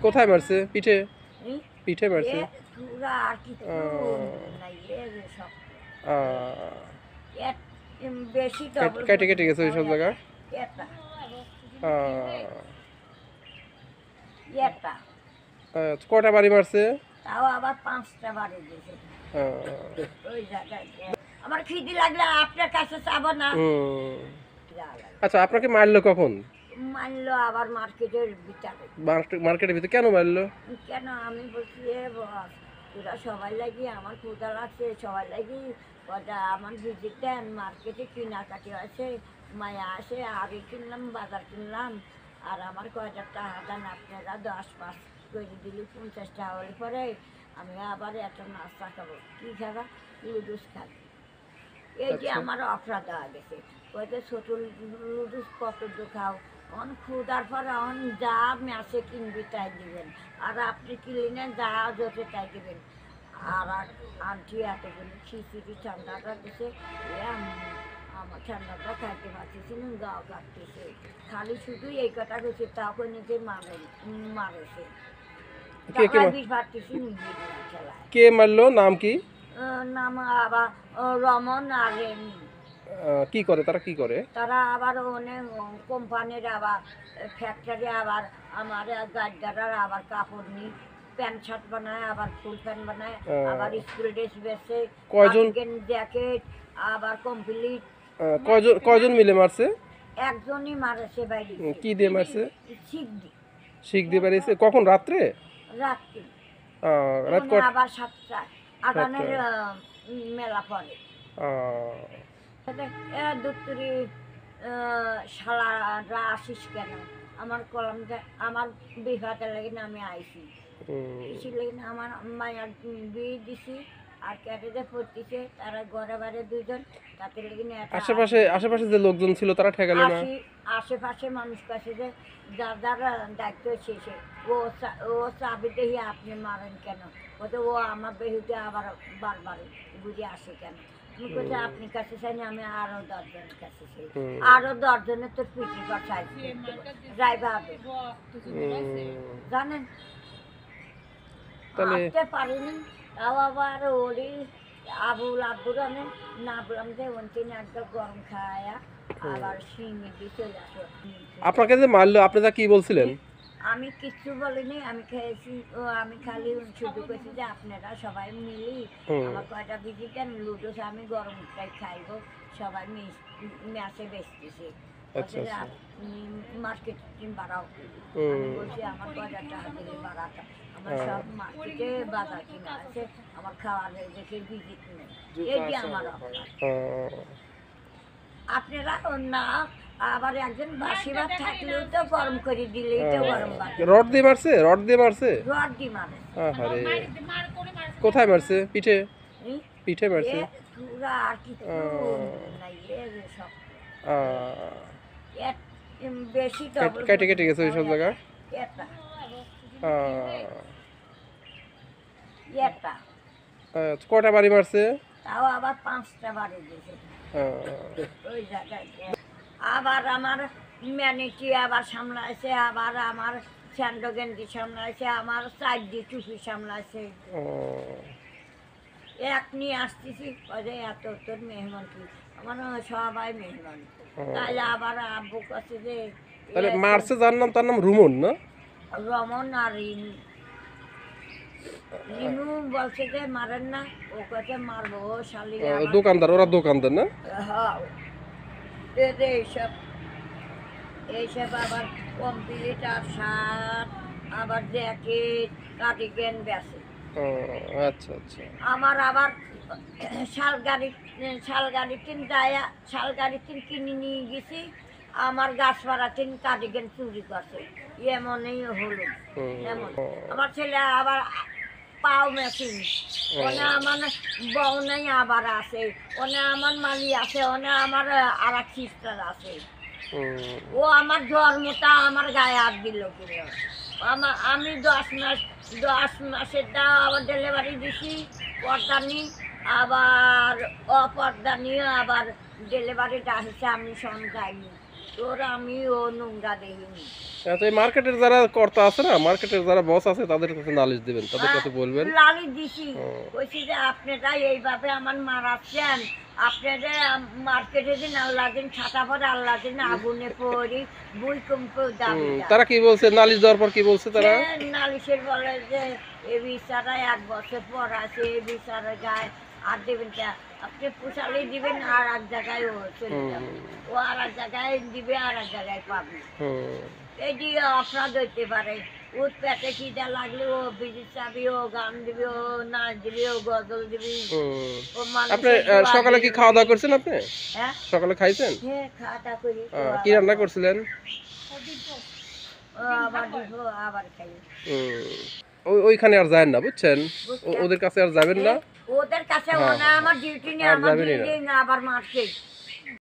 কোথায় মারছে? পিঠে? পিঠে মারছে? কেটে কেটে গেছে ওইসব জায়গা? কটা বাড়ি মারছে? তাও আবার 5টা বাড়ি দিয়েছে। ওই জায়গায় আমার খিদে লাগলে আপনার কাছে চাবো না। আচ্ছা, আপনাকে মারলো কখন? মারলো আবার মার্কেটের ভিতরে। মার্কেটের ভিতরে কেন মারলো? কেন আমি বলছি তোরা সবাই লাগি আমার ক্ষুধা লাগছে, সবাই লাগি আমার ভিজিট দেন, মার্কেটে কেনাকাটি আছে, মায়া আসে, আগে কিনলাম, বাজার কিনলাম, আর আমার কয়টা টাকা দেন আপনারা 10-5 করে দিলে 50 টাকা হলে পরে আমি আবার একটা নাস্তা খাবো। কী খাবা? লুডুস খাবো। এই যে আমার অফার দেওয়া গেছে, কয়েছে ছোটো লুডুস কত খাও, অন ক্ষুদার পর অন যা ম্যাচে কিনবি তাই দিবেন, আর আপনি কিনলে যা জোটে তাই দিবেন। আর আন্টি এতগুলো খিচুড়ি ঠান্ডাটা দিছে, আমার ঠান্ডাটা খাইতে পারতেছি না, গাও কাটতেছে, খালি শুধু এই কথা করছে, তখন নিজে মারেছে। কে মারলো? নাম কি? নাম আবার রমন আর রেমি। কি করে তারা? কি করে তারা? আবার অনেক কোম্পানির আবার ফ্যাক্টরি, আবার আমার গাড়িদার আবার কাপড় নি প্যান্ট শার্ট বানায়, আবার ফুল প্যান্ট বানায়, আবার স্কুল ড্রেস বেচে, কয়জন জ্যাকেট আবার কমপ্লিট। কয়জন মিলে মারছে? একজনই মারছে বাইরে। কি দিয়ে মারছে? শিখ দিয়ে মারছে। কখন? রাত্রে? রাত্রে আবার 7টায় আগানের মেলা পরে। দুপুরি শালারা আসিস কেন? আমার কলম আমার বিহাতে লাগে না, আমি আইসি কিছু লাগে না, আমার মায়ের বিয়ে দিছি, আর ক্যাটেতে পড়তেছে, তারা ঘরে বাড়ি 2জন, তাতে লেগে আশেপাশে যে লোকজন ছিল তারা ঠেকালো না? আশেপাশে মানুষ কাছে যে যার যার দায়িত্ব শেষে ও চাবি দেখি আপনি মারেন কেন, বলতে ও আমার বেহুতে আবার বারবার বুঝে আসে কেন। আমি বলছি আপনি কাছে চাইনি, আমি আরো 10 জনের কাছে চাই, আরো 10 জনের তো পিঠি পাঠাই ড্রাইভার জানেন আসতে পারিনি। তাও আবার ওরই আব্বুর আমি না বললাম যে ওনতিন একদম গরম খায়া আবার শিঙে দিয়ে চলে আসো। আপনাকে যে মারলো আপনি তা কি বলছিলেন? আমি কিচ্ছু বলিনি, আমি খেয়েছি, আমি খালি শুধু করেছি যে আপনারা সবাই মিলি আমার কয়টা ভিজিট দেন, লুডোস আমি গরমটাই খাইবো, সবাই ম্যাচে বেচতেছি, মার্কেট বাড়াও। আমি বলছি আমার কয়টা টাকা দিলে বাড়াটা, আমার সব মার্কেটে বাজার কিনা আছে, আমার খাওয়ার দেখে ভিজিট নেই। এই যে আমার আপনারা না আবার একজন বাসিবার থাকলেও তো গরম করে দিলেই তো গরম বাড়ে। রড দিয়ে মারছে? রড দিয়ে মারছে? রড দিয়ে মারে। আরে কোথায় মারছে? পিঠে? পিঠে মারছে? পুরা আর কিছু নাই রে সব। বেশি কেটে কেটে গেছে ওইসব জায়গা? কটা বাড়ি মারছে? তাও আবার 5টা বাড়ি দিয়েছে। ওই জায়গায় আবার আমার ম্যানিটি আবার সামলাইছে, আবার আমার স্যান্ডো গেঞ্জি সামলাইছে, আমার সাইডি টুপি সামলাইছে। এক নিয়ে আসতেছি এত তোর মেহমান কি, আমার সবাই মেহমান। তাই আবার আব্বু কাছে যে মারছে যার নাম, তার নাম রুমন না? রমন আর রিনু। রিনু বলছে যে মারেন না, ও কাছে মারবো, ও শালি দোকানদার, ওরা দোকানদার না? হ্যাঁ, এইসব আবার কম্পিউটার শার্ট, আবার জ্যাকেট, কার্ডিগান বেছে। আচ্ছা আচ্ছা। আমার আবার শালগাড়ি কিনে নিয়ে গেছি, আমার গাছপাড়া তিন কার্ডিগান চুরি করছে, এমনই হলো এমন। আমার ছেলে আবার পাও মেশিন, ওনে আমার বউ নেই আবার আছে, ওনে আমার মালি আছে, ওনে আমার আর এক সিস্টার আছে। ও আমার জন্মটা আমার গায়ে হাত দিল পুরো। আমি 10 মাসেরটা আবার ডেলিভারি দিছি, পর্দা নি, আবার অপর্দা নিয়ে আবার ডেলিভারিটা আসছে, আমি সন যাইনি। তোর আমি ও নোংরা দেখিনি। আচ্ছা, এই মার্কেটের যারা কর্তা আছে না, মার্কেটের যারা বস আছে তাদের কাছে নালিশ দিবেন, তাদের কাছে বলবেন। লালি দিছি, হুম। কইছি যে আপনারা এইভাবে আমার মারাচ্ছেন, আপনারা মার্কেটে দিন আল্লাহ দিন, ছাতা পরে আল্লাহ দিন, আগুনে পড়ি বই কমকে দাবি। তারা কি বলছে, নালিশ দেওয়ার পর কি বলছে তারা? নালিশের বলে যে এ বিচারা 1 বছর পর আছে, এ বিচারা গায়ে আর দেবেন কে, আপনি পোষালে দিবেন আর এক জায়গায় ও চলে যাবে, ও আর এক জায়গায় দিবে আর এক জায়গায় পাবে। এই দিয়ে অপরাধ হইতে পারে, ওর পেটে খিদা লাগলে ও বিড়ি চাবি, ও গান দিবি, ও নাচ দিবি, ও গজল দিবি, ও আপনি সকালে কি খাওয়া দাওয়া করছেন? আপনি হ্যাঁ সকালে খাইছেন? হ্যাঁ খাওয়া দাওয়া করি। কি রান্না করছিলেন? ও আবার দিব আবার খাই। ওইখানে আর যাবেন না, বুঝছেন? ওদের কাছে আর যাবেন না। ওদের কাছে হ্যাঁ, ওনা আমার ডিউটি নেই, আর আমার যাবেনই না। ডিউটি না আবার মার্কেট।